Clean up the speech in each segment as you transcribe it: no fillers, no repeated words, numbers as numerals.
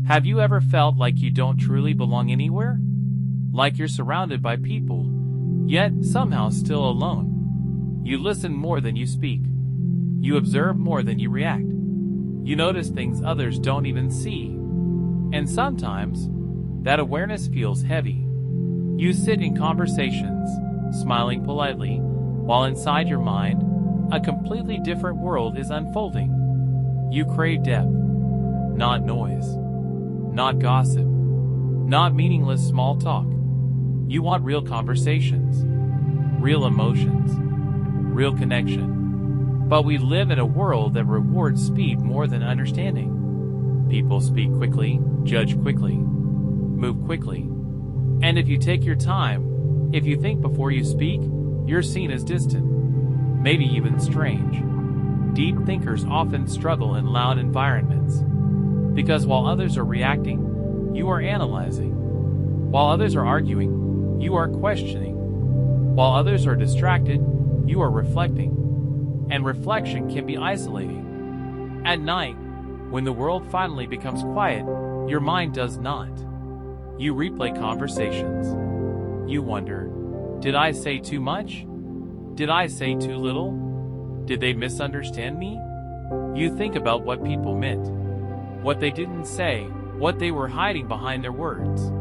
Have you ever felt like you don't truly belong anywhere? Like you're surrounded by people, yet somehow still alone? You listen more than you speak. You observe more than you react. You notice things others don't even see. And sometimes, that awareness feels heavy. You sit in conversations, smiling politely, while inside your mind, a completely different world is unfolding. You crave depth, not noise, not gossip, not meaningless small talk. You want real conversations, real emotions, real connection. But we live in a world that rewards speed more than understanding. People speak quickly, judge quickly, move quickly. And if you take your time, if you think before you speak, you're seen as distant, maybe even strange. Deep thinkers often struggle in loud environments, because while others are reacting, you are analyzing. While others are arguing, you are questioning. While others are distracted, you are reflecting. And reflection can be isolating. At night, when the world finally becomes quiet, your mind does not. You replay conversations. You wonder, did I say too much? Did I say too little? Did they misunderstand me? You think about what people meant, what they didn't say, what they were hiding behind their words.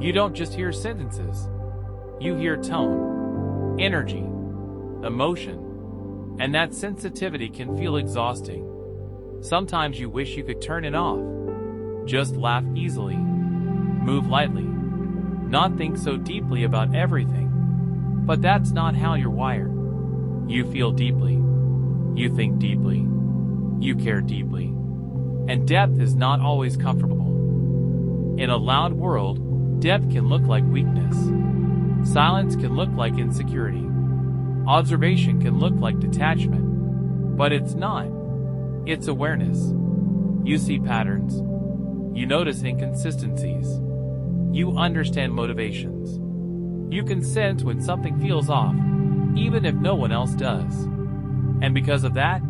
You don't just hear sentences. You hear tone, energy, emotion, and that sensitivity can feel exhausting. Sometimes you wish you could turn it off. Just laugh easily, move lightly, not think so deeply about everything. But that's not how you're wired. You feel deeply, you think deeply, you care deeply, and depth is not always comfortable. In a loud world, depth can look like weakness. Silence can look like insecurity. Observation can look like detachment. But it's not. It's awareness. You see patterns. You notice inconsistencies. You understand motivations. You can sense when something feels off, even if no one else does. And because of that,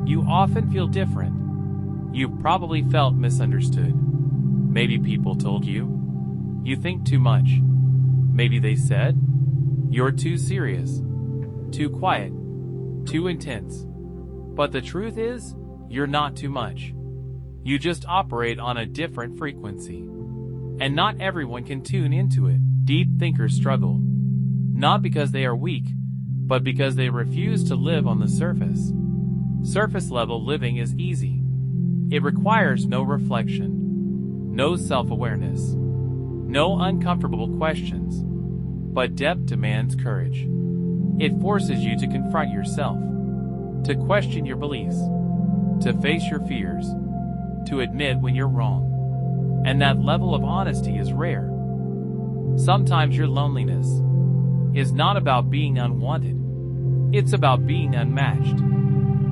you often feel different. You've probably felt misunderstood. Maybe people told you, you think too much. Maybe they said, you're too serious, too quiet, too intense. But the truth is, you're not too much. You just operate on a different frequency. And not everyone can tune into it. Deep thinkers struggle, not because they are weak, but because they refuse to live on the surface. Surface-level living is easy. It requires no reflection, no self-awareness, no uncomfortable questions. But depth demands courage. It forces you to confront yourself, to question your beliefs, to face your fears, to admit when you're wrong. And that level of honesty is rare. Sometimes your loneliness is not about being unwanted. It's about being unmatched.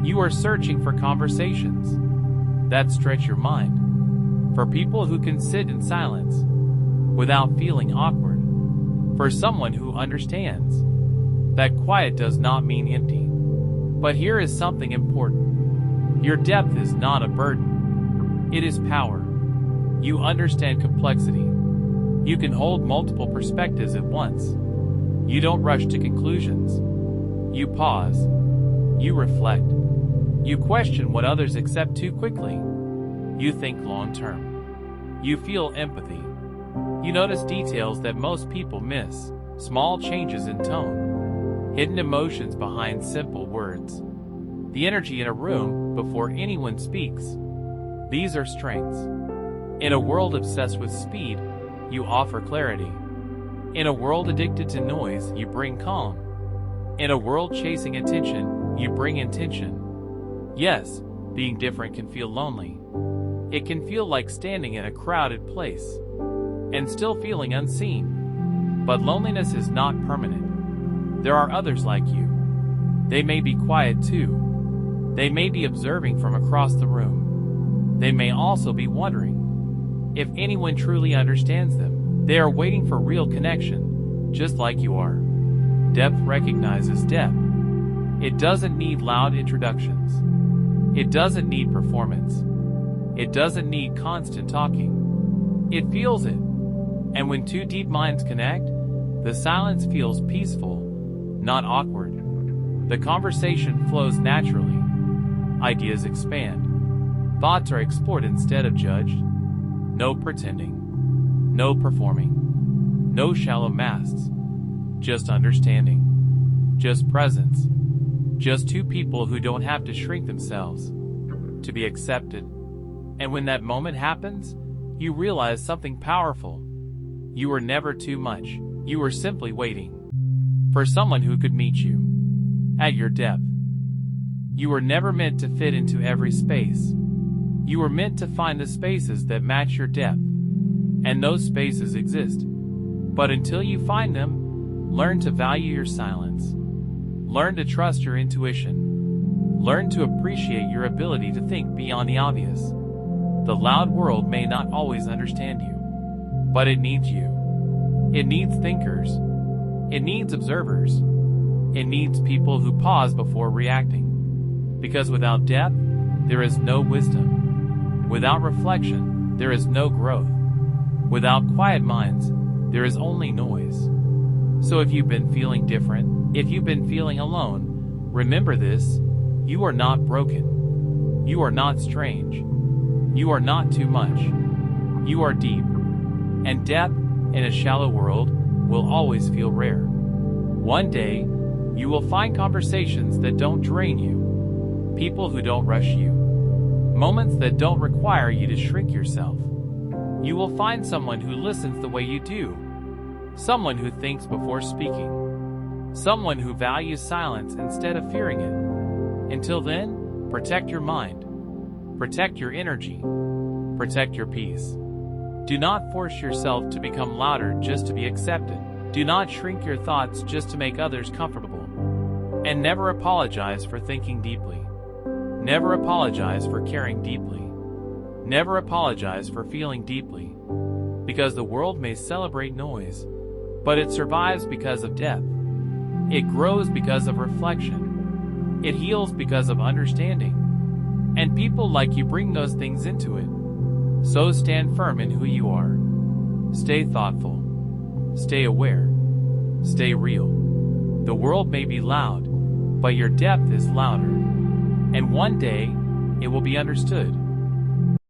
You are searching for conversations that stretch your mind, for people who can sit in silence without feeling awkward, for someone who understands that quiet does not mean empty. But here is something important. Your depth is not a burden. It is power. You understand complexity. You can hold multiple perspectives at once. You don't rush to conclusions. You pause. You reflect. You question what others accept too quickly. You think long term. You feel empathy. You notice details that most people miss. Small changes in tone. Hidden emotions behind simple words. The energy in a room before anyone speaks. These are strengths. In a world obsessed with speed, you offer clarity. In a world addicted to noise, you bring calm. In a world chasing attention, you bring intention. Yes, being different can feel lonely. It can feel like standing in a crowded place and still feeling unseen. But loneliness is not permanent. There are others like you. They may be quiet too. They may be observing from across the room. They may also be wondering if anyone truly understands them. They are waiting for real connection, just like you are. Depth recognizes depth. It doesn't need loud introductions. It doesn't need performance. It doesn't need constant talking. It feels it. And when two deep minds connect, the silence feels peaceful, not awkward. The conversation flows naturally. Ideas expand. Thoughts are explored instead of judged. No pretending. No performing. No shallow masks. Just understanding. Just presence. Just two people who don't have to shrink themselves to be accepted. And when that moment happens, you realize something powerful. You were never too much. You were simply waiting for someone who could meet you at your depth. You were never meant to fit into every space. You were meant to find the spaces that match your depth. And those spaces exist. But until you find them, learn to value your silence. Learn to trust your intuition. Learn to appreciate your ability to think beyond the obvious. The loud world may not always understand you, but it needs you. It needs thinkers. It needs observers. It needs people who pause before reacting. Because without depth, there is no wisdom. Without reflection, there is no growth. Without quiet minds, there is only noise. So if you've been feeling different, if you've been feeling alone, remember this: you are not broken. You are not strange. You are not too much. You are deep. And depth, in a shallow world, will always feel rare. One day, you will find conversations that don't drain you, people who don't rush you, moments that don't require you to shrink yourself. You will find someone who listens the way you do, someone who thinks before speaking, someone who values silence instead of fearing it. Until then, protect your mind, protect your energy, protect your peace. Do not force yourself to become louder just to be accepted. Do not shrink your thoughts just to make others comfortable. And never apologize for thinking deeply. Never apologize for caring deeply. Never apologize for feeling deeply. Because the world may celebrate noise, but it survives because of depth. It grows because of reflection. It heals because of understanding. And people like you bring those things into it. So stand firm in who you are. Stay thoughtful. Stay aware. Stay real. The world may be loud, but your depth is louder. And one day, it will be understood.